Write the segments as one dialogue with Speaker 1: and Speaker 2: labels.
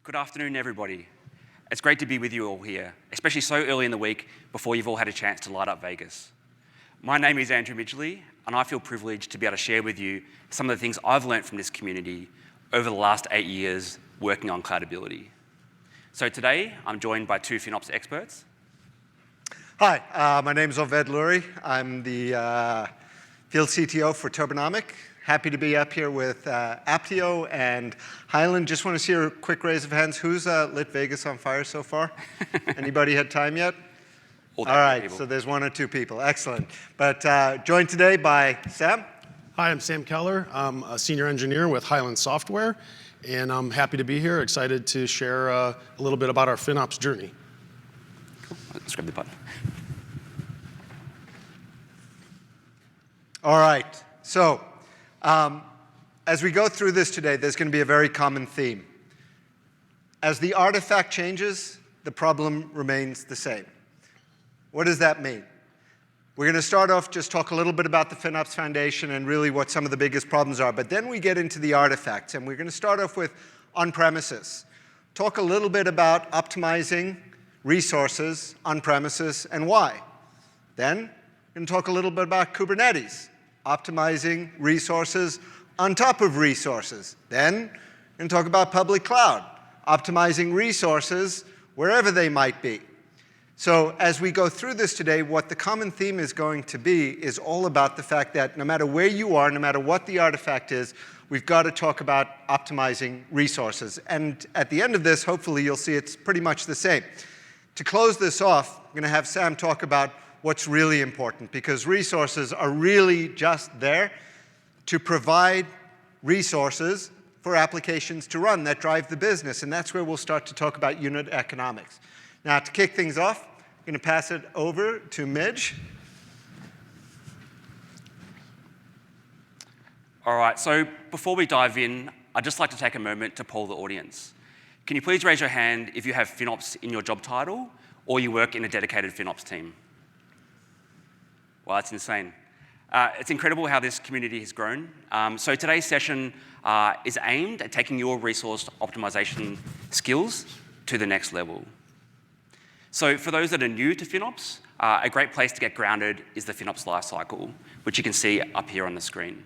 Speaker 1: Good afternoon, everybody. It's great to be with you all here, especially so early in the week before you've all had a chance to light up Vegas. My name is Andrew Midgley, and I feel privileged to be able to share with you some of the things I've learned from this community over the last 8 years working on cloudability. So today, I'm joined by two FinOps experts.
Speaker 2: Hi, my name is Oved Lurie. I'm the field CTO for Turbonomic. Happy to be up here with Apptio and Highland. Just want to see a quick raise of hands. Who's lit Vegas on fire so far? Anybody had time yet? All right, people. So there's one or two people. Excellent. But joined today by Sam.
Speaker 3: Hi, I'm Sam Keller. I'm a senior engineer with Highland Software, and I'm happy to be here, excited to share a little bit about our FinOps journey.
Speaker 1: Cool. Let's grab the button.
Speaker 2: All right, so as we go through this today, there's going to be a very common theme. As the artifact changes, the problem remains the same. What does that mean? We're going to start off, just talk a little bit about the FinOps Foundation and really what some of the biggest problems are, but then we get into the artifacts, and we're going to start off with on-premises. Talk a little bit about optimizing resources on-premises and why. Then we're going to talk a little bit about Kubernetes, optimizing resources on top of resources. Then we're going to talk about public cloud, optimizing resources wherever they might be. So as we go through this today, what the common theme is going to be is all about the fact that no matter where you are, no matter what the artifact is, we've got to talk about optimizing resources. And at the end of this, hopefully you'll see it's pretty much the same. To close this off, I'm going to have Sam talk about what's really important, because resources are really just there to provide resources for applications to run that drive the business, and that's where we'll start to talk about unit economics. Now, to kick things off, I'm going to pass it over to Midge.
Speaker 1: All right, so before we dive in, I'd just like to take a moment to poll the audience. Can you please raise your hand if you have FinOps in your job title or you work in a dedicated FinOps team? Well, that's insane. It's incredible how this community has grown. So today's session is aimed at taking your resource optimization skills to the next level. So for those that are new to FinOps, a great place to get grounded is the FinOps lifecycle, which you can see up here on the screen.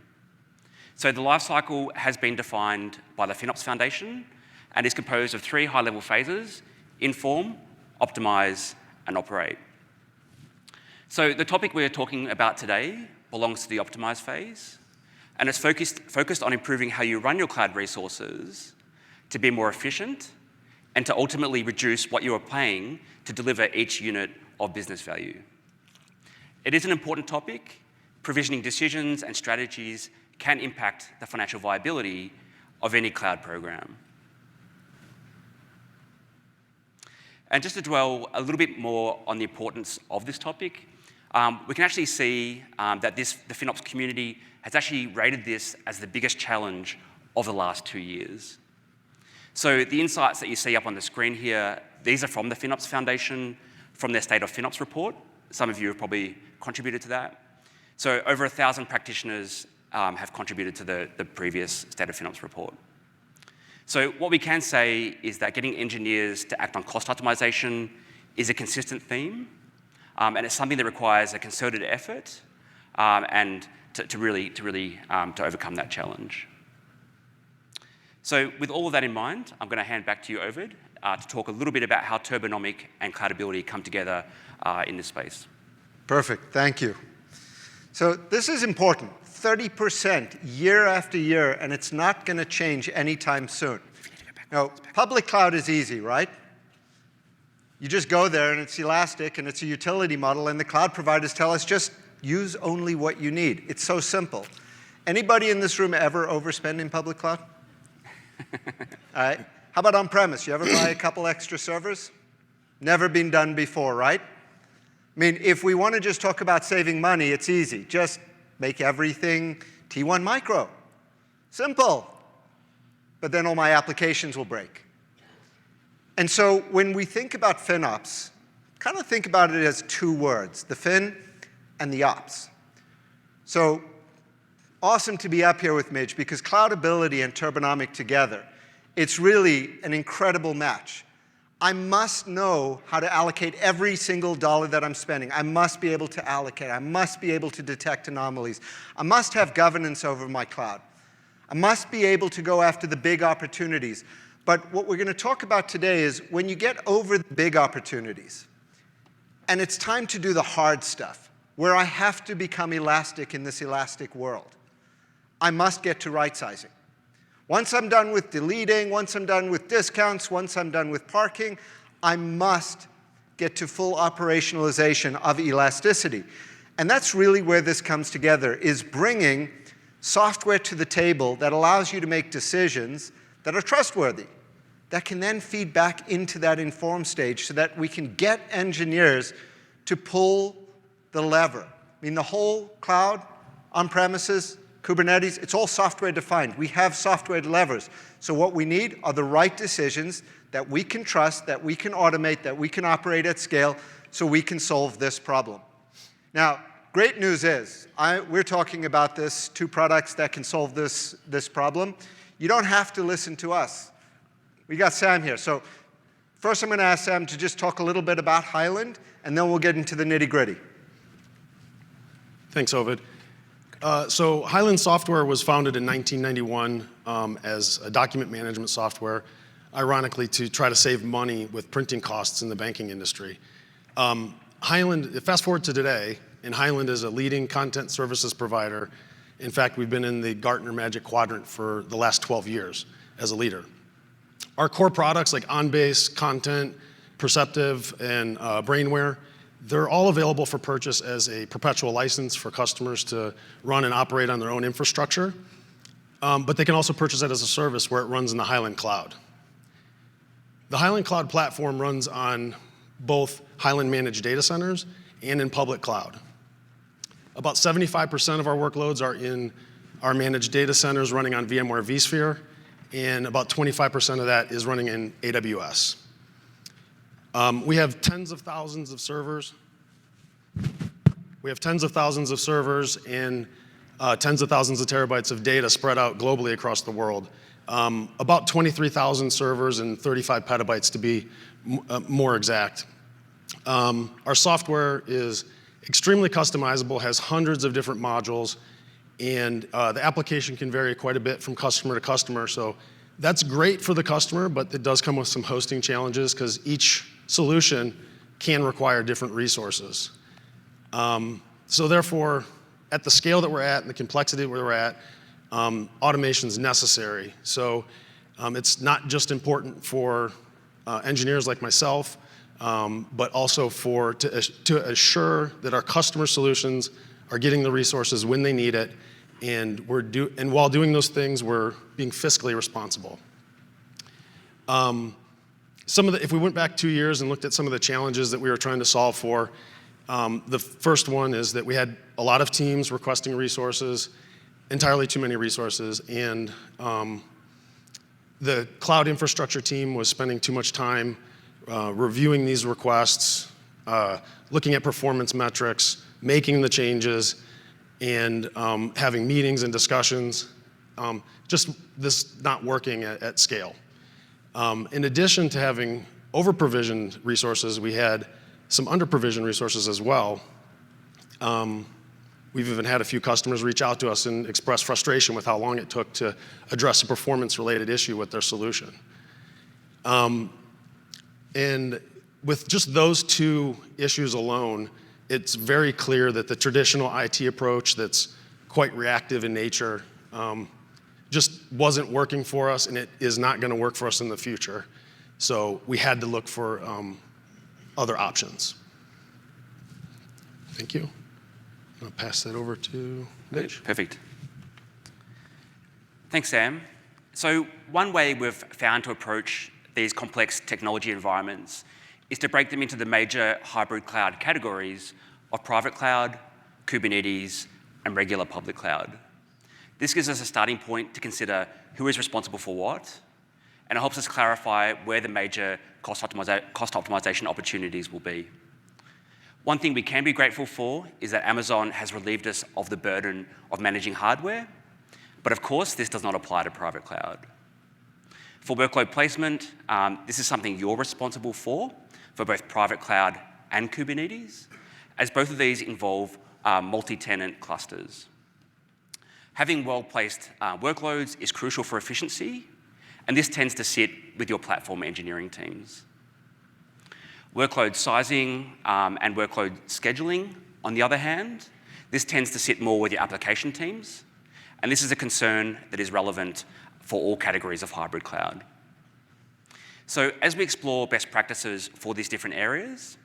Speaker 1: So the lifecycle has been defined by the FinOps Foundation and is composed of 3 high-level phases: inform, optimize, and operate. So the topic we're talking about today belongs to the optimize phase, and it's focused on improving how you run your cloud resources to be more efficient and to ultimately reduce what you are paying to deliver each unit of business value. It is an important topic. Provisioning decisions and strategies can impact the financial viability of any cloud program. And just to dwell a little bit more on the importance of this topic, we can actually see that the FinOps community has actually rated this as the biggest challenge of the last 2 years. So the insights that you see up on the screen here, these are from the FinOps Foundation, from their State of FinOps report. Some of you have probably contributed to that. So over 1,000 practitioners have contributed to the previous State of FinOps report. So what we can say is that getting engineers to act on cost optimization is a consistent theme, and it's something that requires a concerted effort and to really overcome that challenge. So with all of that in mind, I'm going to hand back to you, Oved, to talk a little bit about how Turbonomic and cloudability come together in this space.
Speaker 2: Perfect, thank you. So this is important. 30% year after year, and it's not going to change anytime soon. Now, public cloud is easy, right? You just go there, and it's elastic, and it's a utility model, and the cloud providers tell us just use only what you need. It's so simple. Anybody in this room ever overspend in public cloud? All right. How about on-premise? You ever buy a couple extra servers? Never been done before, right? I mean, if we want to just talk about saving money, it's easy. Just make everything T1 micro. Simple. But then all my applications will break. And so when we think about FinOps, kind of think about it as 2 words, the fin and the ops. So awesome to be up here with Midge, because cloudability and Turbonomic together it's really an incredible match. I must know how to allocate every single dollar that I'm spending. I must be able to allocate. I must be able to detect anomalies. I must have governance over my cloud. I must be able to go after the big opportunities. But what we're going to talk about today is when you get over the big opportunities, and it's time to do the hard stuff, where I have to become elastic in this elastic world, I must get to right-sizing. Once I'm done with deleting, once I'm done with discounts, once I'm done with parking, I must get to full operationalization of elasticity. And that's really where this comes together, is bringing software to the table that allows you to make decisions that are trustworthy, that can then feed back into that informed stage so that we can get engineers to pull the lever. I mean, the whole cloud, on-premises, Kubernetes, it's all software defined. We have software levers. So what we need are the right decisions that we can trust, that we can automate, that we can operate at scale, so we can solve this problem. Now, great news is, we're talking about this, 2 products that can solve this problem. You don't have to listen to us. We got Sam here. So first I'm going to ask Sam to just talk a little bit about Highland, and then we'll get into the nitty-gritty.
Speaker 3: Thanks, Ovid. So Highland Software was founded in 1991 as a document management software, ironically to try to save money with printing costs in the banking industry. Highland, fast forward to today, and Highland is a leading content services provider. In fact, we've been in the Gartner Magic Quadrant for the last 12 years as a leader. Our core products like OnBase, Content, Perceptive, and Brainware, they're all available for purchase as a perpetual license for customers to run and operate on their own infrastructure. But they can also purchase it as a service where it runs in the Highland Cloud. The Highland Cloud platform runs on both Highland managed data centers and in public cloud. About 75% of our workloads are in our managed data centers running on VMware vSphere, and about 25% of that is running in AWS. We have tens of thousands of servers. We have tens of thousands of servers and tens of thousands of terabytes of data spread out globally across the world. About 23,000 servers and 35 petabytes to be more exact. Our software is extremely customizable, has hundreds of different modules, and the application can vary quite a bit from customer to customer. So that's great for the customer, but it does come with some hosting challenges because each solution can require different resources. So therefore, at the scale that we're at and the complexity that we're at, automation is necessary. So it's not just important for engineers like myself, but also to assure that our customer solutions are getting the resources when they need it, and while doing those things, we're being fiscally responsible. If we went back 2 years and looked at some of the challenges that we were trying to solve for, the first one is that we had a lot of teams requesting resources, entirely too many resources, and the cloud infrastructure team was spending too much time reviewing these requests, looking at performance metrics, making the changes, and having meetings and discussions, just this not working at scale. In addition to having over-provisioned resources, we had some under-provisioned resources as well. We've even had a few customers reach out to us and express frustration with how long it took to address a performance-related issue with their solution. And with just those 2 issues alone, it's very clear that the traditional IT approach that's quite reactive in nature just wasn't working for us, and it is not going to work for us in the future. So we had to look for other options. Thank you. I'm going to pass that over to Mitch.
Speaker 1: Perfect. Thanks, Sam. So one way we've found to approach these complex technology environments is to break them into the major hybrid cloud categories of private cloud, Kubernetes, and regular public cloud. This gives us a starting point to consider who is responsible for what, and it helps us clarify where the major cost optimization opportunities will be. One thing we can be grateful for is that Amazon has relieved us of the burden of managing hardware, but of course, this does not apply to private cloud. For workload placement, this is something you're responsible for both private cloud and Kubernetes, as both of these involve multi-tenant clusters. Having well-placed workloads is crucial for efficiency, and this tends to sit with your platform engineering teams. Workload sizing and workload scheduling, on the other hand, this tends to sit more with your application teams, and this is a concern that is relevant for all categories of hybrid cloud. So as we explore best practices for these different areas,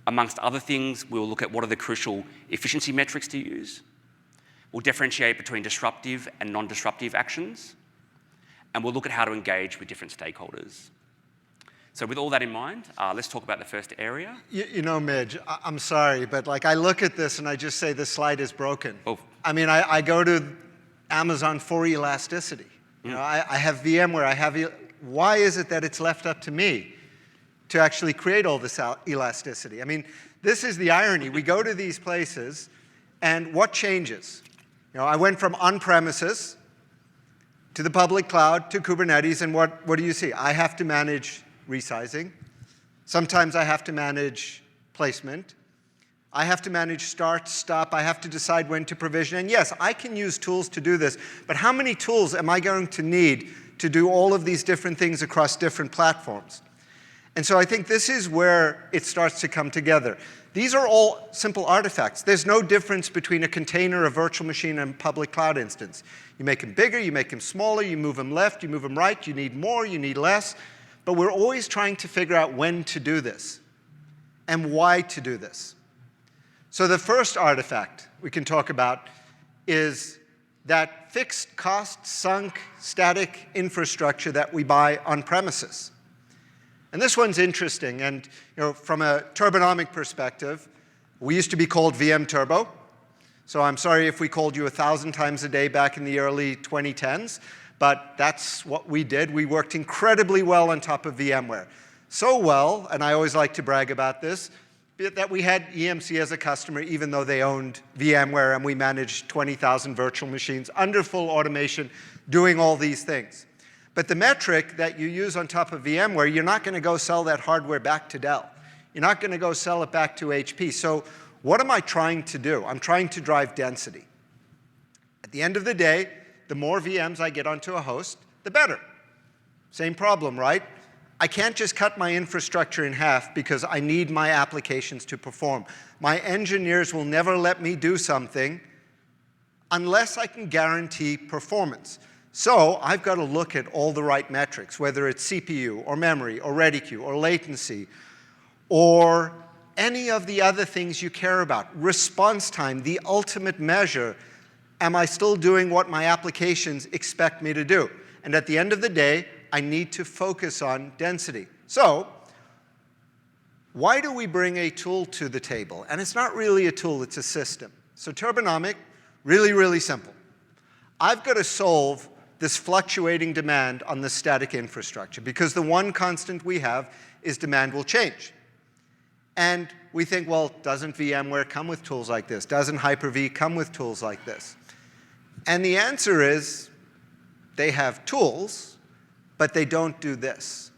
Speaker 1: amongst other things, we'll look at what are the crucial efficiency metrics to use. We'll differentiate between disruptive and non-disruptive actions, and we'll look at how to engage with different stakeholders. So with all that in mind, let's talk about the first area.
Speaker 2: You know, Midge, I'm sorry, but like I look at this and I just say this slide is broken.
Speaker 1: Oh.
Speaker 2: I mean, I go to Amazon for elasticity. You know, I have VMware, why is it that it's left up to me to actually create all this elasticity? I mean, this is the irony. We go to these places, and what changes? You know, I went from on-premises to the public cloud to Kubernetes, and what do you see? I have to manage resizing. Sometimes I have to manage placement. I have to manage start, stop. I have to decide when to provision. And yes, I can use tools to do this, but how many tools am I going to need to do all of these different things across different platforms? And so I think this is where it starts to come together. These are all simple artifacts. There's no difference between a container, a virtual machine, and a public cloud instance. You make them bigger, you make them smaller, you move them left, you move them right, you need more, you need less. But we're always trying to figure out when to do this and why to do this. So the first artifact we can talk about is that fixed cost, sunk, static infrastructure that we buy on premises. And this one's interesting. And you know, from a turbonomic perspective, we used to be called VM Turbo. So I'm sorry if we called you 1,000 times a day back in the early 2010s, but that's what we did. We worked incredibly well on top of VMware. So well, and I always like to brag about this, that we had EMC as a customer even though they owned VMware, and we managed 20,000 virtual machines under full automation doing all these things. But the metric that you use on top of VMware, you're not going to go sell that hardware back to Dell. You're not going to go sell it back to HP. So what am I trying to do? I'm trying to drive density. At the end of the day, the more VMs I get onto a host, the better. Same problem, right? I can't just cut my infrastructure in half because I need my applications to perform. My engineers will never let me do something unless I can guarantee performance. So I've got to look at all the right metrics, whether it's CPU or memory or ready queue or latency or any of the other things you care about. Response time, the ultimate measure. Am I still doing what my applications expect me to do? And at the end of the day, I need to focus on density. So why do we bring a tool to the table? And it's not really a tool, it's a system. So Turbonomic, really, really simple. I've got to solve this fluctuating demand on the static infrastructure because the one constant we have is demand will change. And we think, well, doesn't VMware come with tools like this? Doesn't Hyper-V come with tools like this? And the answer is they have tools, but they don't do this.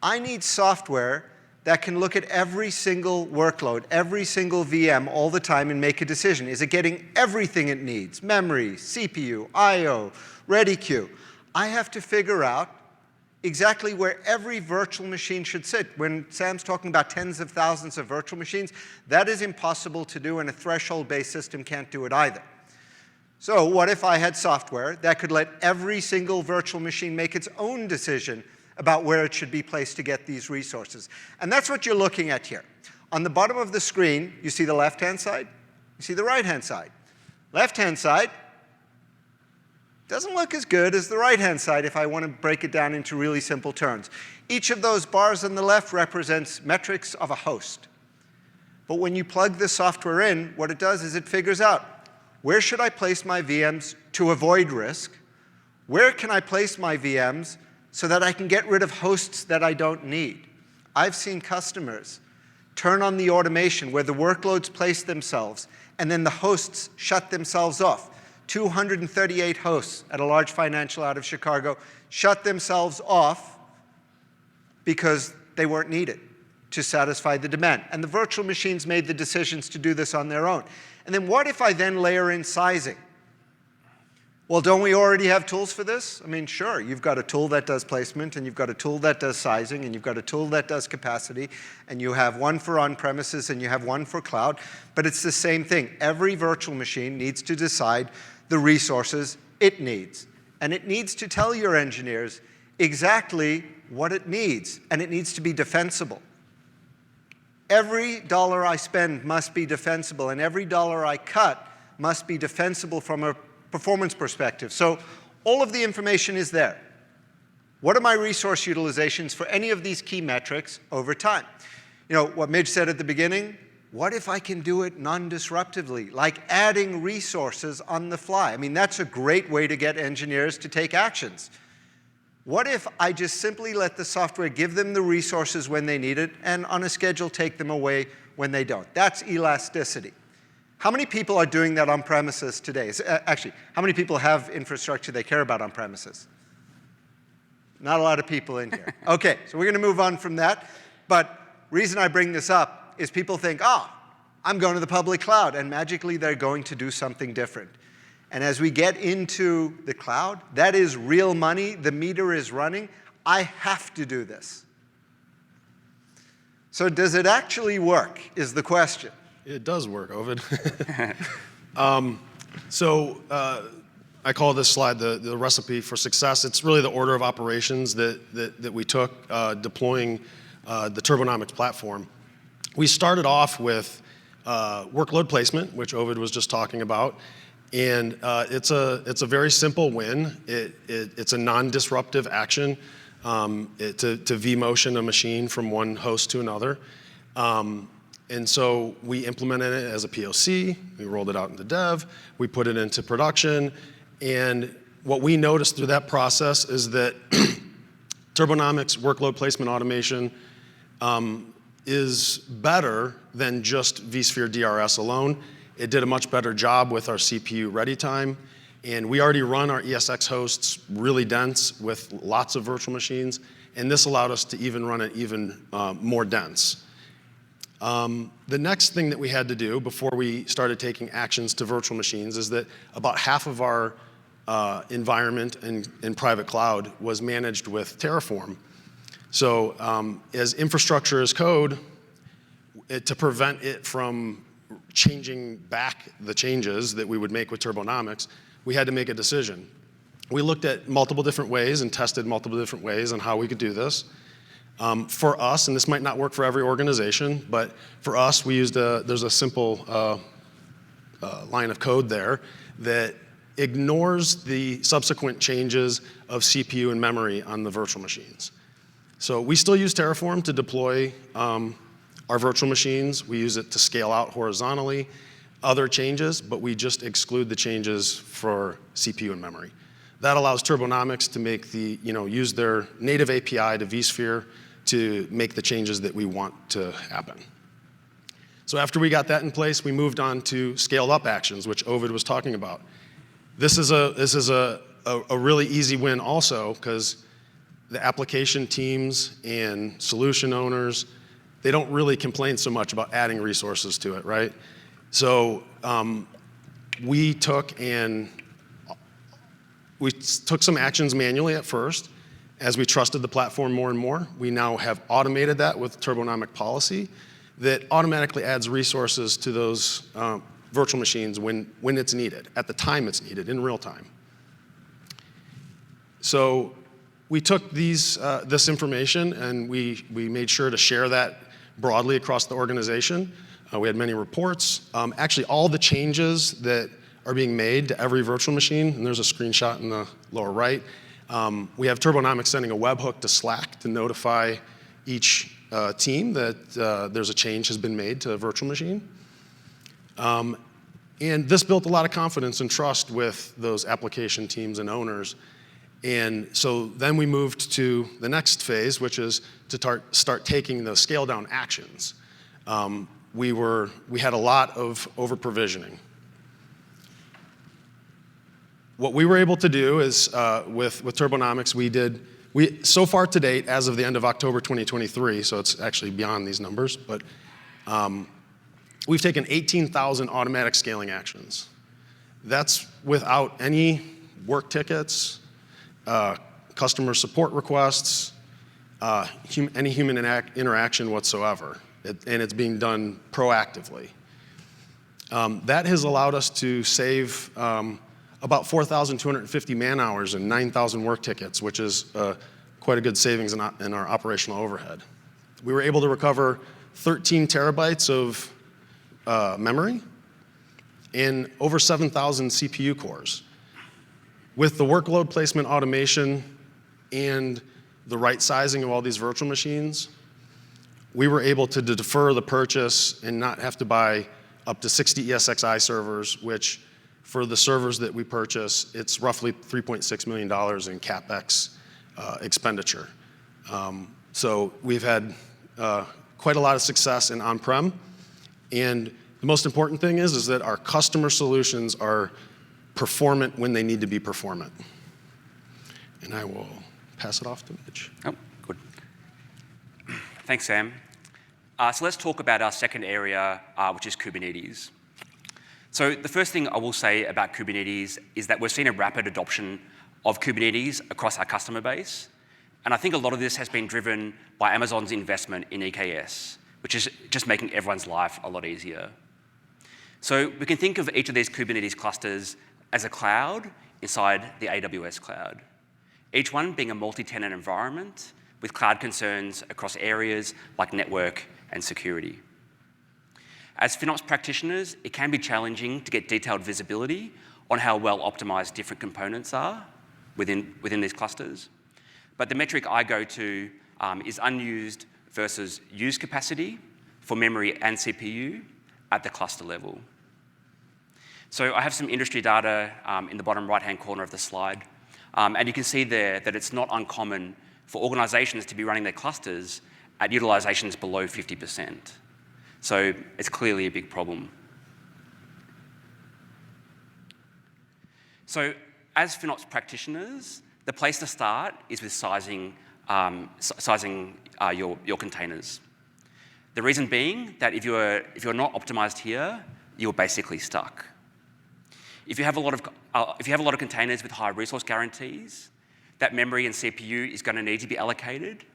Speaker 2: I need software that can look at every single workload, every single VM all the time and make a decision. Is it getting everything it needs? Memory, CPU, I/O, ready queue. I have to figure out exactly where every virtual machine should sit. When Sam's talking about tens of thousands of virtual machines, that is impossible to do, and a threshold-based system can't do it either. So what if I had software that could let every single virtual machine make its own decision about where it should be placed to get these resources? And that's what you're looking at here. On the bottom of the screen, you see the left-hand side, you see the right-hand side. Left-hand side doesn't look as good as the right-hand side if I want to break it down into really simple terms. Each of those bars on the left represents metrics of a host. But when you plug the software in, what it does is it figures out where should I place my VMs to avoid risk? Where can I place my VMs so that I can get rid of hosts that I don't need? I've seen customers turn on the automation where the workloads place themselves and then the hosts shut themselves off 238 hosts at a large financial out of Chicago shut themselves off because they weren't needed to satisfy the demand. And the virtual machines made the decisions to do this on their own. And then what if I then layer in sizing? Well, don't we already have tools for this? I mean, sure, you've got a tool that does placement, and you've got a tool that does sizing, and you've got a tool that does capacity, and you have one for on-premises, and you have one for cloud, but it's the same thing. Every virtual machine needs to decide the resources it needs, and it needs to tell your engineers exactly what it needs, and it needs to be defensible. Every dollar I spend must be defensible, and every dollar I cut must be defensible from a performance perspective. So all of the information is there. What are my resource utilizations for any of these key metrics over time? You know, what Midge said at the beginning, what if I can do it non-disruptively, like adding resources on the fly? I mean, that's a great way to get engineers to take actions. What if I just simply let the software give them the resources when they need it, and on a schedule take them away when they don't? That's elasticity. How many people are doing that on premises today? Actually, how many people have infrastructure they care about on premises? Not a lot of people in here. Okay, so we're going to move on from that. But reason I bring this up is people think, I'm going to the public cloud, and magically they're going to do something different. And as we get into the cloud, that is real money. The meter is running. I have to do this. So does it actually work, is the question.
Speaker 3: It does work, Ovid. I call this slide the recipe for success. It's really the order of operations that we took deploying the Turbonomics platform. We started off with workload placement, which Ovid was just talking about. And it's a very simple win. It's a non-disruptive action to vMotion a machine from one host to another. And so we implemented it as a POC. We rolled it out into dev. We put it into production. And what we noticed through that process is that Turbonomics workload placement automation is better than just vSphere DRS alone. It did a much better job with our CPU ready time. And we already run our ESX hosts really dense with lots of virtual machines. And this allowed us to even run it even more dense. The next thing that we had to do before we started taking actions to virtual machines is that about half of our environment in private cloud was managed with Terraform. So as infrastructure as code, to prevent it from changing back the changes that we would make with Turbonomics, we had to make a decision. We looked at multiple different ways and tested multiple different ways on how we could do this. For us, and this might not work for every organization, but for us, we used there's a simple line of code there that ignores the subsequent changes of CPU and memory on the virtual machines. So we still use Terraform to deploy our virtual machines. We use it to scale out horizontally other changes, but we just exclude the changes for CPU and memory. That allows Turbonomics to make use their native API to vSphere to make the changes that we want to happen. So after we got that in place, we moved on to scaled up actions, which Ovid was talking about. This is a really easy win also, because the application teams and solution owners, they don't really complain so much about adding resources to it, right? So we took some actions manually at first. As we trusted the platform more and more, we now have automated that with Turbonomic policy that automatically adds resources to those virtual machines when it's needed, at the time it's needed, in real time. So we took this information and we made sure to share that broadly across the organization. We had many reports. Actually, all the changes that are being made to every virtual machine, and there's a screenshot in the lower right. We have Turbonomics sending a webhook to Slack to notify each team that there's a change has been made to a virtual machine. And this built a lot of confidence and trust with those application teams and owners. And so then we moved to the next phase, which is to start taking the scale down actions. We had a lot of over provisioning. What we were able to do is, with Turbonomics, so far to date, as of the end of October 2023, so it's actually beyond these numbers, but we've taken 18,000 automatic scaling actions. That's without any work tickets, customer support requests, any human interaction whatsoever. And it's being done proactively. That has allowed us to save about 4,250 man hours and 9,000 work tickets, which is quite a good savings in our operational overhead. We were able to recover 13 terabytes of memory and over 7,000 CPU cores. With the workload placement automation and the right sizing of all these virtual machines, we were able to defer the purchase and not have to buy up to 60 ESXi servers, which for the servers that we purchase, it's roughly $3.6 million in CapEx expenditure. So we've had quite a lot of success in on-prem. And the most important thing is that our customer solutions are performant when they need to be performant. And I will pass it off to Mitch.
Speaker 1: Oh, good. Thanks, Sam. So let's talk about our second area, which is Kubernetes. So the first thing I will say about Kubernetes is that we've seen a rapid adoption of Kubernetes across our customer base. And I think a lot of this has been driven by Amazon's investment in EKS, which is just making everyone's life a lot easier. So we can think of each of these Kubernetes clusters as a cloud inside the AWS cloud, each one being a multi-tenant environment with cloud concerns across areas like network and security. As FinOps practitioners, it can be challenging to get detailed visibility on how well optimized different components are within these clusters. But the metric I go to is unused versus used capacity for memory and CPU at the cluster level. So I have some industry data in the bottom right-hand corner of the slide. And you can see there that it's not uncommon for organizations to be running their clusters at utilizations below 50%. So it's clearly a big problem. So as FinOps practitioners, the place to start is with sizing your containers. The reason being that if you're not optimized here, you're basically stuck. If you have a lot of containers with high resource guarantees, that memory and CPU is going to need to be allocated,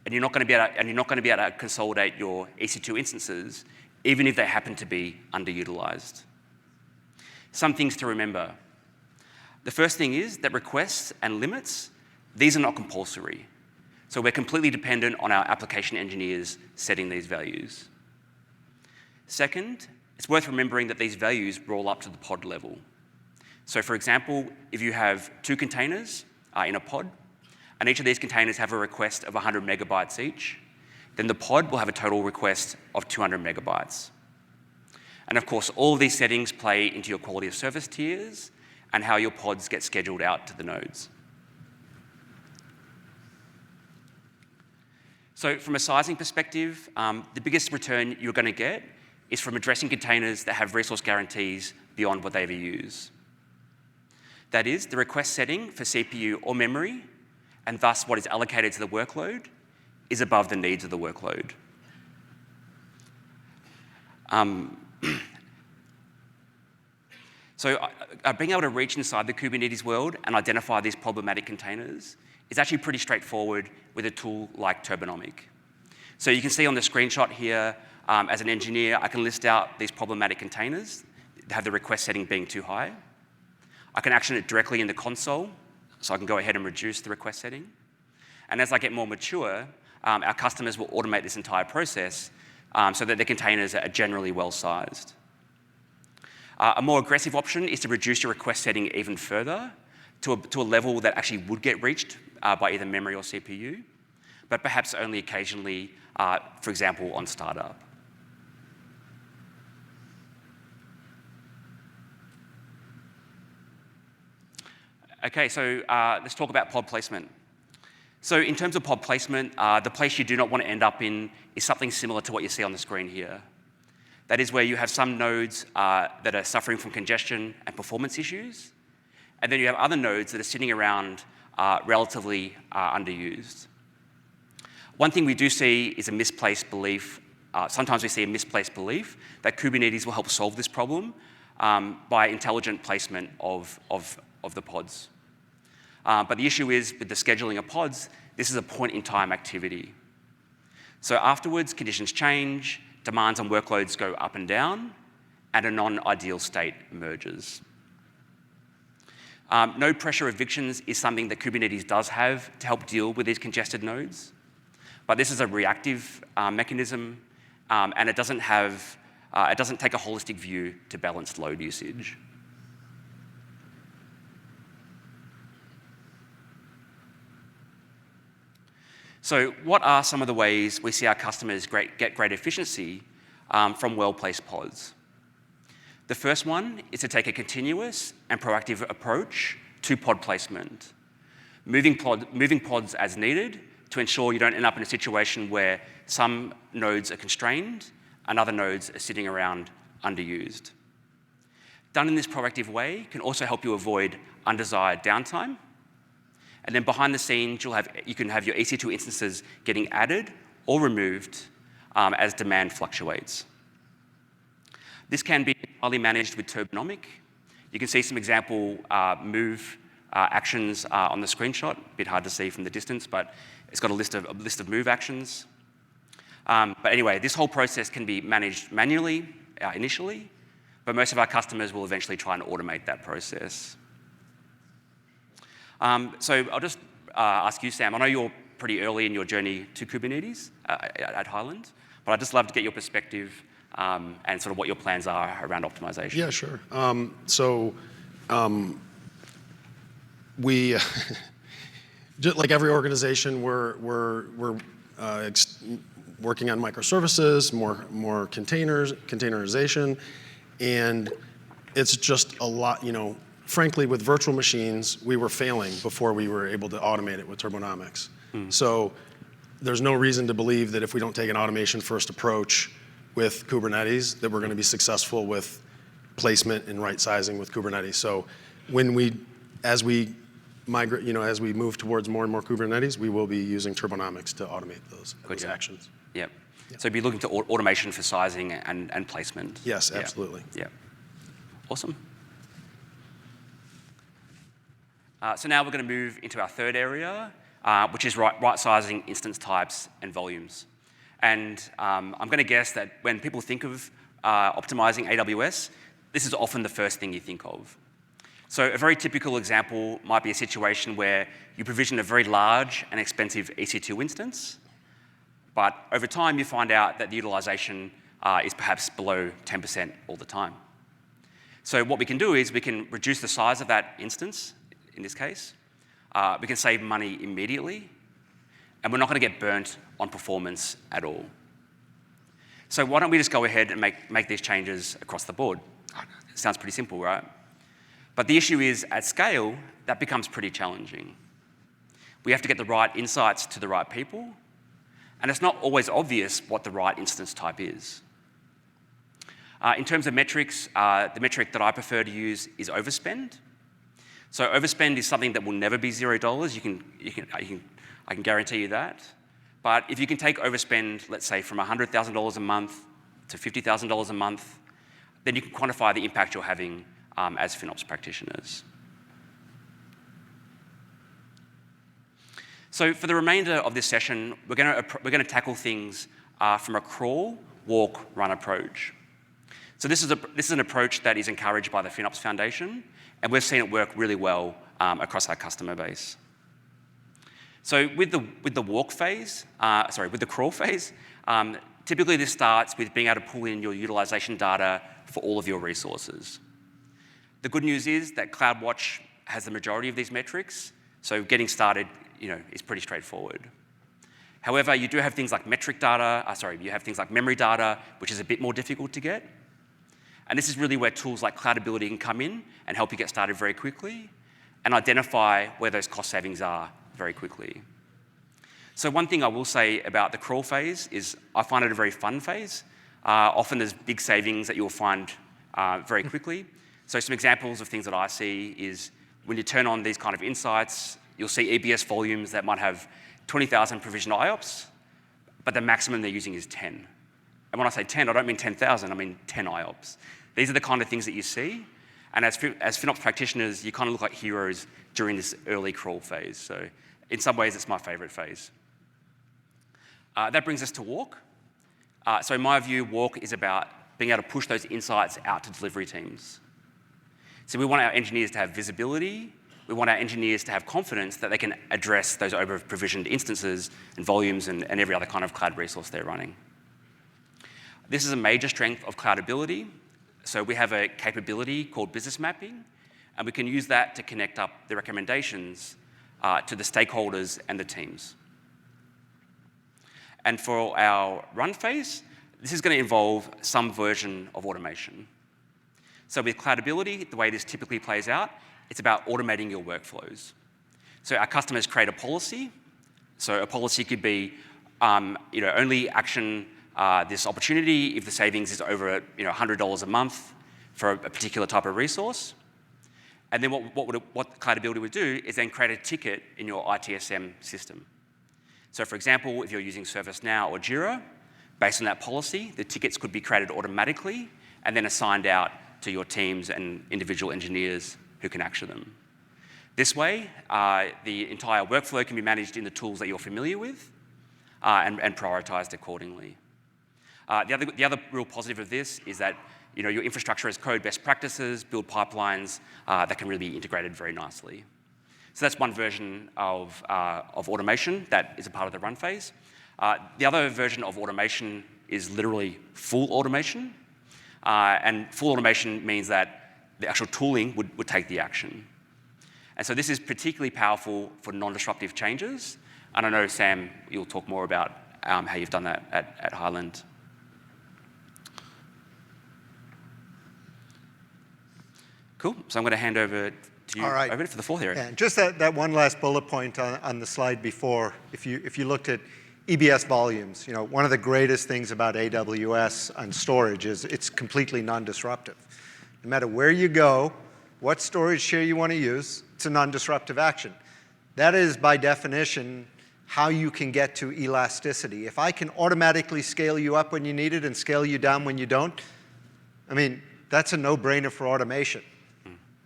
Speaker 1: and you're not going to be able to consolidate your EC2 instances, even if they happen to be underutilized. Some things to remember. The first thing is that requests and limits, these are not compulsory. So we're completely dependent on our application engineers setting these values. Second, it's worth remembering that these values roll up to the pod level. So for example, if you have 2 containers in a pod, and each of these containers have a request of 100 megabytes each, then the pod will have a total request of 200 megabytes. And of course, all of these settings play into your quality of service tiers and how your pods get scheduled out to the nodes. So from a sizing perspective, the biggest return you're going to get is from addressing containers that have resource guarantees beyond what they ever use. That is, the request setting for CPU or memory, and thus what is allocated to the workload, is above the needs of the workload. So being able to reach inside the Kubernetes world and identify these problematic containers is actually pretty straightforward with a tool like Turbonomic. So you can see on the screenshot here, as an engineer, I can list out these problematic containers that have the request setting being too high. I can action it directly in the console, so I can go ahead and reduce the request setting. And as I get more mature, our customers will automate this entire process so that their containers are generally well-sized. A more aggressive option is to reduce your request setting even further to a level that actually would get reached by either memory or CPU, but perhaps only occasionally, for example, on startup. Okay, so let's talk about pod placement. So in terms of pod placement, the place you do not want to end up in is something similar to what you see on the screen here. That is where you have some nodes that are suffering from congestion and performance issues, And then you have other nodes that are sitting around relatively underused. One thing we do see is a misplaced belief. Sometimes we see a misplaced belief that Kubernetes will help solve this problem by intelligent placement of the pods. But the issue is, with the scheduling of pods, this is a point-in-time activity. So afterwards, conditions change, demands on workloads go up and down, and a non-ideal state emerges. No pressure evictions is something that Kubernetes does have to help deal with these congested nodes. But this is a reactive mechanism, and it doesn't take a holistic view to balanced load usage. So what are some of the ways we see our customers get great efficiency from well-placed pods? The first one is to take a continuous and proactive approach to pod placement, moving pods as needed to ensure you don't end up in a situation where some nodes are constrained and other nodes are sitting around underused. Done in this proactive way can also help you avoid undesired downtime. And then behind the scenes, you can have your EC2 instances getting added or removed as demand fluctuates. This can be highly managed with Turbonomic. You can see some example move actions on the screenshot. A bit hard to see from the distance, but it's got a list of move actions. But anyway, this whole process can be managed manually initially, but most of our customers will eventually try and automate that process. So I'll just ask you, Sam, I know you're pretty early in your journey to Kubernetes at Highland, but I'd just love to get your perspective and sort of what your plans are around optimization.
Speaker 3: Yeah, sure. We, just like every organization, we're working on microservices, more containerization, and it's just a lot, frankly, with virtual machines, we were failing before we were able to automate it with Turbonomics. So there's no reason to believe that if we don't take an automation-first approach with Kubernetes, that we're going to be successful with placement and right sizing with Kubernetes. So as we migrate, as we move towards more and more Kubernetes, we will be using Turbonomics to automate those actions.
Speaker 1: Yep. So be looking to automation for sizing and placement.
Speaker 3: Yes, absolutely.
Speaker 1: Yeah. Awesome. So now we're going to move into our third area, which is right-sizing instance types and volumes. And I'm going to guess that when people think of optimizing AWS, this is often the first thing you think of. So a very typical example might be a situation where you provision a very large and expensive EC2 instance, but over time you find out that the utilization is perhaps below 10% all the time. So what we can do is we can reduce the size of that instance. In this case, we can save money immediately, and we're not going to get burnt on performance at all. So why don't we just go ahead and make these changes across the board? It sounds pretty simple, right? But the issue is, at scale, that becomes pretty challenging. We have to get the right insights to the right people, and it's not always obvious what the right instance type is. In terms of metrics, the metric that I prefer to use is overspend. So overspend is something that will never be $0. I can guarantee you that. But if you can take overspend, let's say from $100,000 a month to $50,000 a month, then you can quantify the impact you're having as FinOps practitioners. So for the remainder of this session, we're going to tackle things from a crawl, walk, run approach. So this is an approach that is encouraged by the FinOps Foundation, and we've seen it work really well across our customer base. So with the crawl phase, typically this starts with being able to pull in your utilization data for all of your resources. The good news is that CloudWatch has the majority of these metrics, so getting started, is pretty straightforward. However, you do have things like memory data, which is a bit more difficult to get. And this is really where tools like Cloudability can come in and help you get started very quickly and identify where those cost savings are very quickly. So one thing I will say about the crawl phase is I find it a very fun phase. Often there's big savings that you'll find very quickly. So some examples of things that I see is When you turn on these kind of insights, you'll see EBS volumes that might have 20,000 provisioned IOPS, but the maximum they're using is 10. And when I say 10, I don't mean 10,000, I mean 10 IOPS. These are the kind of things that you see. And as FinOps practitioners, you kind of look like heroes during this early crawl phase. So in some ways, it's my favorite phase. That brings us to walk. So in my view, walk is about being able to push those insights out to delivery teams. So we want our engineers to have visibility. We want our engineers to have confidence that they can address those over-provisioned instances and volumes and every other kind of cloud resource they're running. This is a major strength of Cloudability. So we have a capability called business mapping, and we can use that to connect up the recommendations to the stakeholders and the teams. And for our run phase, this is going to involve some version of automation. So with Cloudability, the way this typically plays out, it's about automating your workflows. So our customers create a policy. So a policy could be, only action this opportunity if the savings is over, $100 a month for a particular type of resource. And then what Cloudability would do is then create a ticket in your ITSM system. So for example, if you're using ServiceNow or Jira, based on that policy, the tickets could be created automatically and then assigned out to your teams and individual engineers who can action them. This way, the entire workflow can be managed in the tools that you're familiar with and prioritized accordingly. The other real positive of this is that your infrastructure as code best practices, build pipelines that can really be integrated very nicely. So that's one version of automation that is a part of the run phase. The other version of automation is literally full automation. And full automation means that the actual tooling would take the action. And so this is particularly powerful for non-disruptive changes. And I know, Sam, you'll talk more about how you've done that at Highland. Cool. So I'm going to hand over to you.
Speaker 2: All right.
Speaker 1: Over for the floor here.
Speaker 2: Yeah, just that one last bullet point on the slide before. If you looked at EBS volumes, one of the greatest things about AWS and storage is it's completely non-disruptive. No matter where you go, what storage share you want to use, it's a non-disruptive action. That is, by definition, how you can get to elasticity. If I can automatically scale you up when you need it and scale you down when you don't, that's a no-brainer for automation.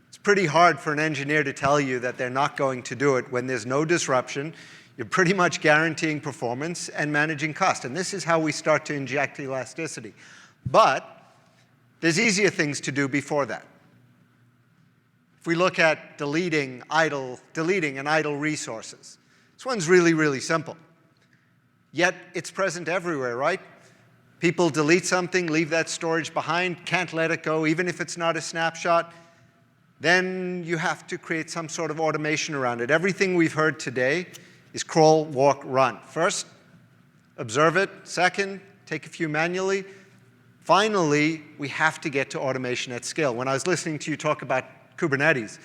Speaker 2: It's pretty hard for an engineer to tell you that they're not going to do it when there's no disruption. You're pretty much guaranteeing performance and managing cost. And this is how we start to inject elasticity. But there's easier things to do before that. If we look at deleting and idle resources, this one's really, really simple. Yet it's present everywhere, right? People delete something, leave that storage behind, can't let it go, even if it's not a snapshot. Then you have to create some sort of automation around it. Everything we've heard today is crawl, walk, run. First, observe it. Second, take a few manually. Finally, we have to get to automation at scale. When I was listening to you talk about Kubernetes,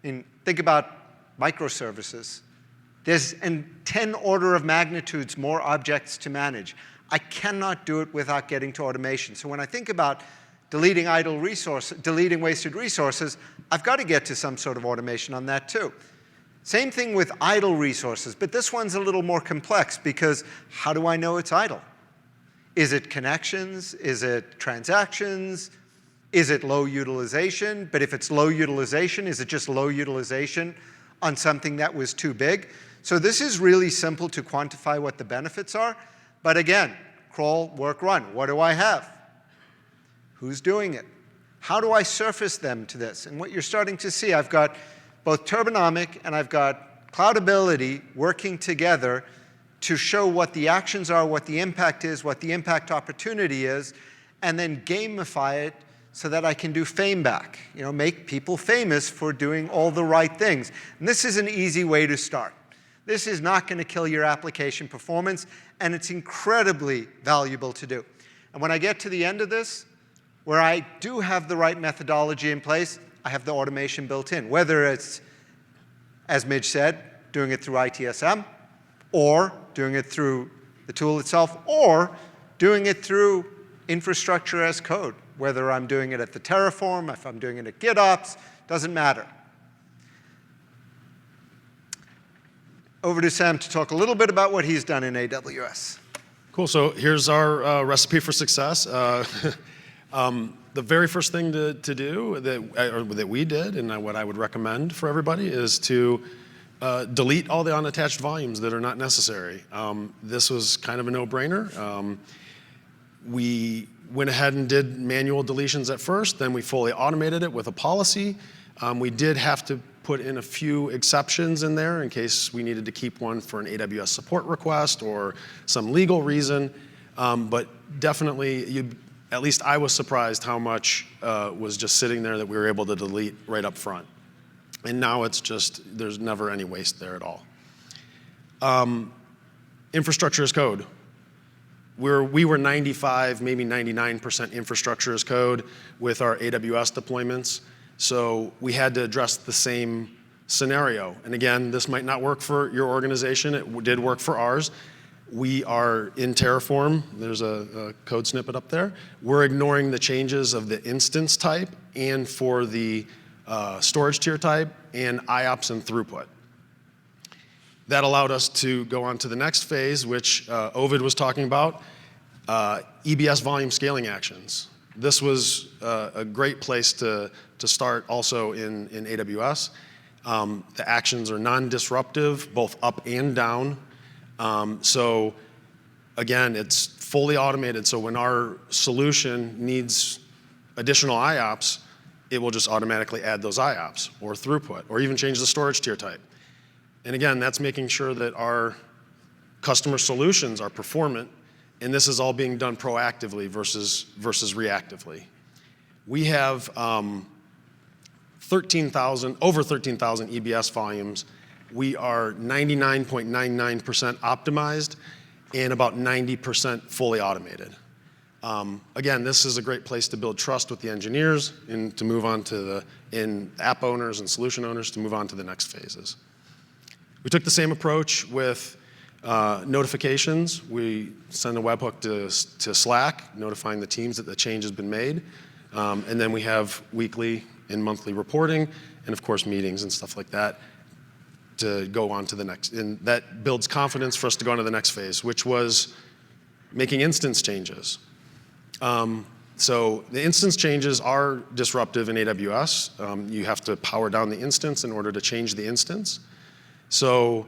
Speaker 2: think about microservices. There's 10 order of magnitudes more objects to manage. I cannot do it without getting to automation. So when I think about deleting wasted resources, I've got to get to some sort of automation on that too. Same thing with idle resources, but this one's a little more complex because how do I know it's idle? Is it connections? Is it transactions? Is it low utilization? But if it's low utilization, is it just low utilization on something that was too big? So this is really simple to quantify what the benefits are. But again, crawl, work, run. What do I have? Who's doing it? How do I surface them to this? And what you're starting to see, I've got both Turbonomic and I've got Cloudability working together to show what the actions are, what the impact is, what the impact opportunity is, and then gamify it so that I can do fame back, make people famous for doing all the right things. And this is an easy way to start. This is not going to kill your application performance, and it's incredibly valuable to do. And when I get to the end of this, where I do have the right methodology in place, I have the automation built in, whether it's, as Midge said, doing it through ITSM, or doing it through the tool itself, or doing it through infrastructure as code, whether I'm doing it at the Terraform, if I'm doing it at GitOps, doesn't matter. over to Sam to talk a little bit about what he's done in AWS.
Speaker 3: Cool. So here's our recipe for success. The very first thing to do that we did, and what I would recommend for everybody, is to delete all the unattached volumes that are not necessary. This was kind of a no-brainer. We went ahead and did manual deletions at first, then we fully automated it with a policy. We did have to put in a few exceptions in there in case we needed to keep one for an AWS support request or some legal reason. But definitely, at least I was surprised how much was just sitting there that we were able to delete right up front. And now it's just, there's never any waste there at all. Infrastructure as code. We were 95, maybe 99% infrastructure as code with our AWS deployments. So we had to address the same scenario. And again, this might not work for your organization. It did work for ours. We are in Terraform. There's a code snippet up there. We're ignoring the changes of the instance type and for the storage tier type and IOPS and throughput. That allowed us to go on to the next phase, which Ovid was talking about, EBS volume scaling actions. This was a great place to start also in AWS. The actions are non-disruptive, both up and down. So again, it's fully automated. So when our solution needs additional IOPS, it will just automatically add those IOPS or throughput, or even change the storage tier type. And again, that's making sure that our customer solutions are performant, and this is all being done proactively versus reactively. We have over 13,000 EBS volumes. We are 99.99% optimized and about 90% fully automated. Again, this is a great place to build trust with the engineers and to move on to the app owners and solution owners to move on to the next phases. We took the same approach with notifications. We send a webhook to Slack, notifying the teams that the change has been made. And then we have weekly and monthly reporting, and of course meetings and stuff like that to go on to the next. And that builds confidence for us to go on to the next phase, which was making instance changes. So the instance changes are disruptive in AWS. You have to power down the instance in order to change the instance. So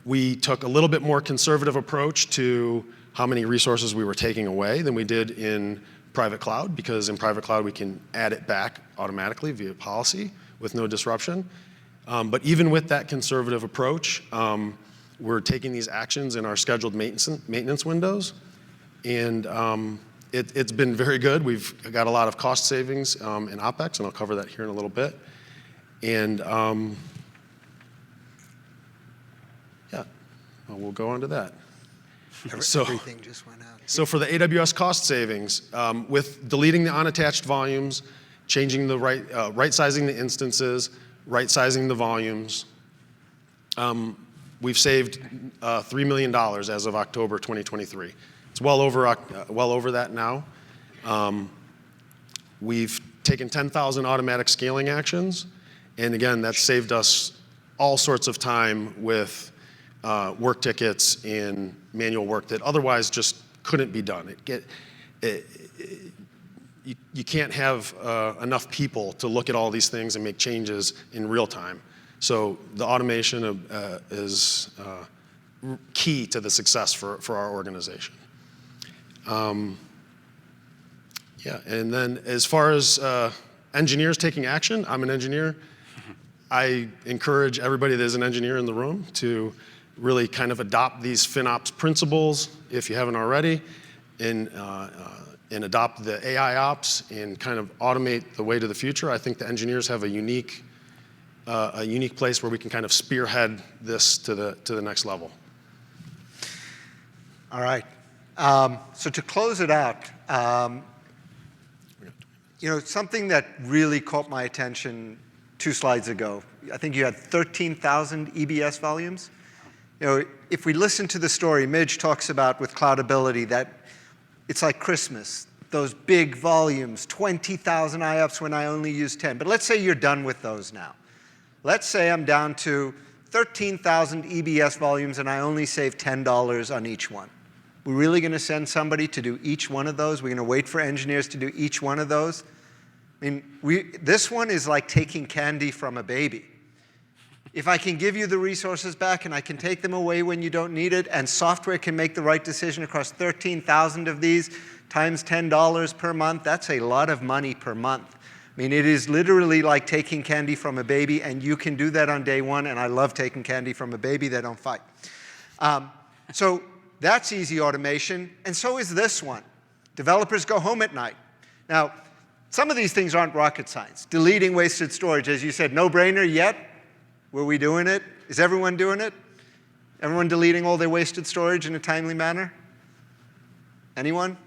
Speaker 3: we took a little bit more conservative approach to how many resources we were taking away than we did in private cloud, because in private cloud we can add it back automatically via policy with no disruption. But even with that conservative approach, we're taking these actions in our scheduled maintenance windows, and it's been very good. We've got a lot of cost savings in OpEx, and I'll cover that here in a little bit. And we'll go on to that.
Speaker 2: Everything just went out.
Speaker 3: So for the AWS cost savings, with deleting the unattached volumes, changing the right-sizing the instances, right-sizing the volumes, we've saved $3 million as of October 2023. It's well over that now. We've taken 10,000 automatic scaling actions, and again, that's saved us all sorts of time with work tickets and manual work that otherwise just couldn't be done. You can't have enough people to look at all these things and make changes in real time. So the automation is key to the success for our organization. Yeah, and then as far as engineers taking action, I'm an engineer. I encourage everybody that is an engineer in the room to really kind of adopt these FinOps principles, if you haven't already, and adopt the AI ops and kind of automate the way to the future. I think the engineers have a unique place where we can kind of spearhead this to the next level.
Speaker 2: All right. So to close it out, something that really caught my attention 2 slides ago. I think you had 13,000 EBS volumes. If we listen to the story, Midge talks about with Cloudability that it's like Christmas, those big volumes, 20,000 IOPS when I only use 10. But let's say you're done with those now. Let's say I'm down to 13,000 EBS volumes, and I only save $10 on each one. We're really going to send somebody to do each one of those? We're going to wait for engineers to do each one of those? I mean, this one is like taking candy from a baby. If I can give you the resources back and I can take them away when you don't need it, and software can make the right decision across 13,000 of these times $10 per month, that's a lot of money per month. I mean, it is literally like taking candy from a baby, and you can do that on day one, and I love taking candy from a baby. They don't fight. So that's easy automation, and so is this one. Developers go home at night. Now, some of these things aren't rocket science. Deleting wasted storage, as you said, no-brainer yet. Were we doing it? Is everyone doing it? Everyone deleting all their wasted storage in a timely manner? Anyone?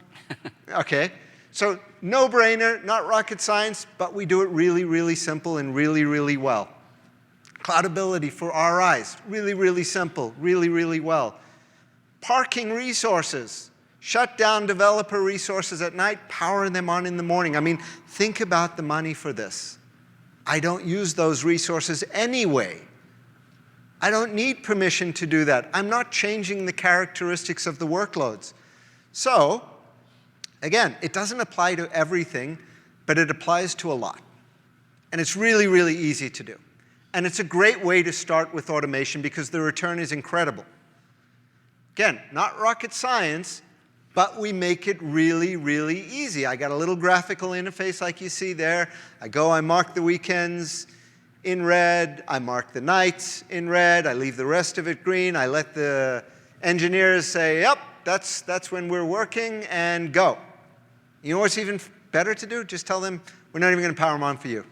Speaker 2: Okay. So no-brainer, not rocket science, but we do it really, really simple and really, really well. Cloudability for RIs, really, really simple, really, really well. Parking resources. Shut down developer resources at night, power them on in the morning. I mean, think about the money for this. I don't use those resources anyway. I don't need permission to do that. I'm not changing the characteristics of the workloads. So, again, it doesn't apply to everything, but it applies to a lot. And it's really, really easy to do. And it's a great way to start with automation because the return is incredible. Again, not rocket science, but we make it really, really easy. I got a little graphical interface like you see there. I mark the weekends in red. I mark the nights in red. I leave the rest of it green. I let the engineers say, yep, that's when we're working, and go. You know what's even better to do? Just tell them, we're not even going to power them on for you.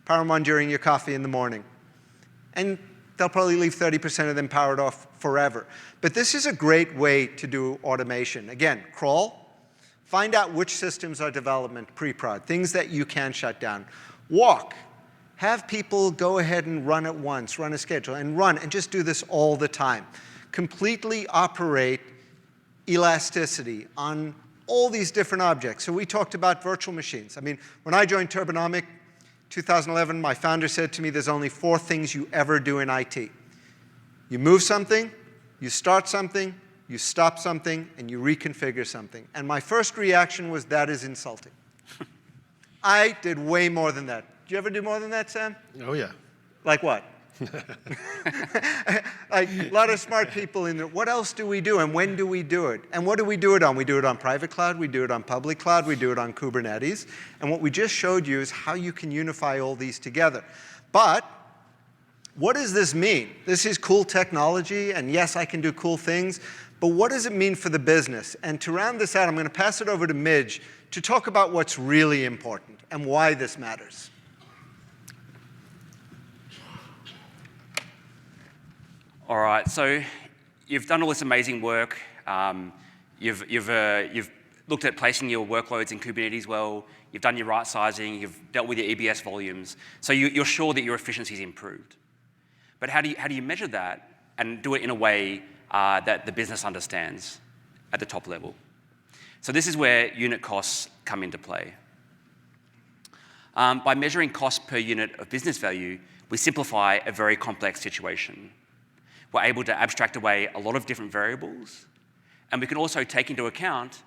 Speaker 2: Power them on during your coffee in the morning. And they'll probably leave 30% of them powered off forever. But this is a great way to do automation. Again, crawl, find out which systems are development, pre-prod, things that you can shut down. Walk, have people go ahead and run at once, run a schedule, and run, and just do this all the time. Completely operate elasticity on all these different objects. So we talked about virtual machines. I mean, when I joined Turbonomic, 2011, my founder said to me, there's only 4 things you ever do in IT. You move something, you start something, you stop something, and you reconfigure something. And my first reaction was, that is insulting. I did way more than that. Did you ever do more than that, Sam?
Speaker 3: Oh, yeah.
Speaker 2: Like what? Like a lot of smart people in there. What else do we do, and when do we do it? And what do we do it on? We do it on private cloud, we do it on public cloud, we do it on Kubernetes. And what we just showed you is how you can unify all these together. But what does this mean? This is cool technology, and yes, I can do cool things, but what does it mean for the business? And to round this out, I'm going to pass it over to Midge to talk about what's really important and why this matters.
Speaker 1: All right, so you've done all this amazing work. You've looked at placing your workloads in Kubernetes well. You've done your right sizing. You've dealt with your EBS volumes. So you're sure that your efficiency is improved. But how do you measure that and do it in a way that the business understands at the top level? So this is where unit costs come into play. By measuring cost per unit of business value, we simplify a very complex situation. We're able to abstract away a lot of different variables, and we can also take into account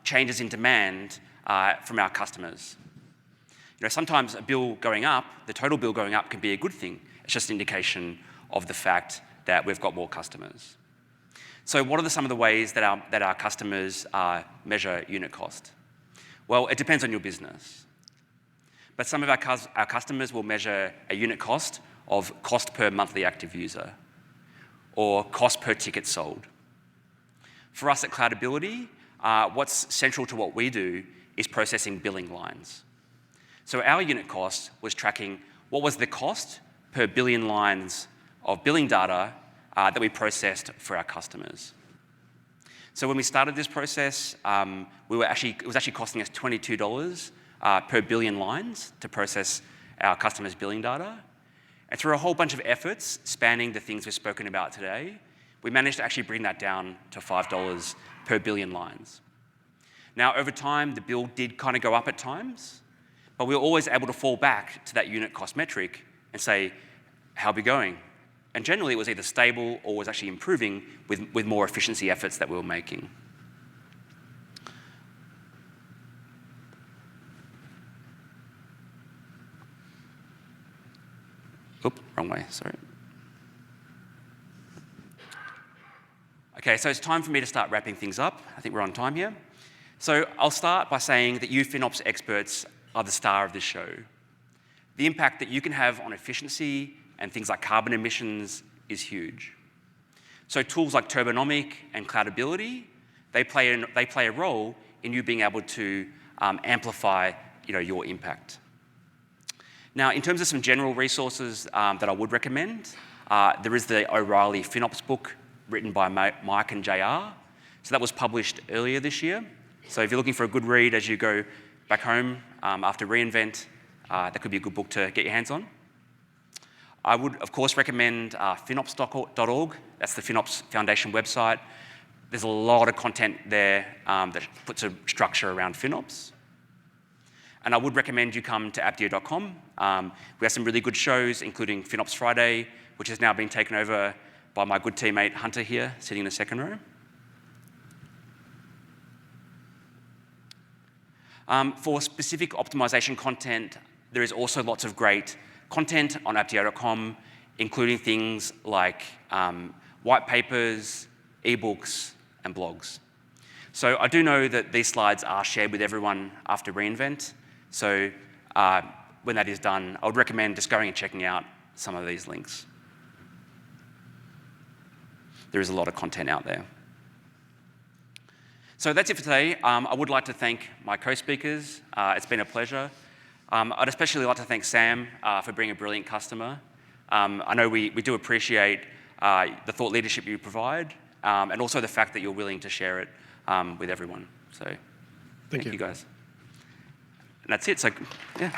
Speaker 1: changes in demand from our customers. You know, sometimes a bill going up, the total bill going up, can be a good thing. It's just an indication of the fact that we've got more customers. So what are some of the ways that our customers measure unit cost? Well, it depends on your business. But some of our customers will measure a unit cost of cost per monthly active user, or cost per ticket sold. For us at Cloudability, what's central to what we do is processing billing lines. So our unit cost was tracking what was the cost per billion lines of billing data that we processed for our customers. So when we started this process, it was actually costing us $22 per billion lines to process our customers' billing data. And through a whole bunch of efforts spanning the things we've spoken about today, we managed to actually bring that down to $5 per billion lines. Now, over time, the bill did kind of go up at times, but we were always able to fall back to that unit cost metric and say, how are we going? And generally, it was either stable or was actually improving with more efficiency efforts that we were making. Oops, wrong way, sorry. Okay, so it's time for me to start wrapping things up. I think we're on time here. So I'll start by saying that you FinOps experts are the star of this show. The impact that you can have on efficiency and things like carbon emissions is huge. So tools like Turbonomic and Cloudability, they play a role in you being able to amplify your impact. Now, in terms of some general resources that I would recommend, there is the O'Reilly FinOps book written by Mike and JR. So that was published earlier this year. So if you're looking for a good read as you go back home after reInvent, that could be a good book to get your hands on. I would, of course, recommend FinOps.org. That's the FinOps Foundation website. There's a lot of content there that puts a structure around FinOps. And I would recommend you come to Apptio.com. We have some really good shows, including FinOps Friday, which has now been taken over by my good teammate Hunter here, sitting in the second row. For specific optimization content, there is also lots of great content on Apptio.com, including things like white papers, ebooks, and blogs. So I do know that these slides are shared with everyone after reInvent. So when that is done, I would recommend just going and checking out some of these links. There is a lot of content out there. So that's it for today. I would like to thank my co-speakers. It's been a pleasure. I'd especially like to thank Sam for being a brilliant customer. I know we do appreciate the thought leadership you provide, and also the fact that you're willing to share it with everyone. So thank you guys. And that's it. So, yeah.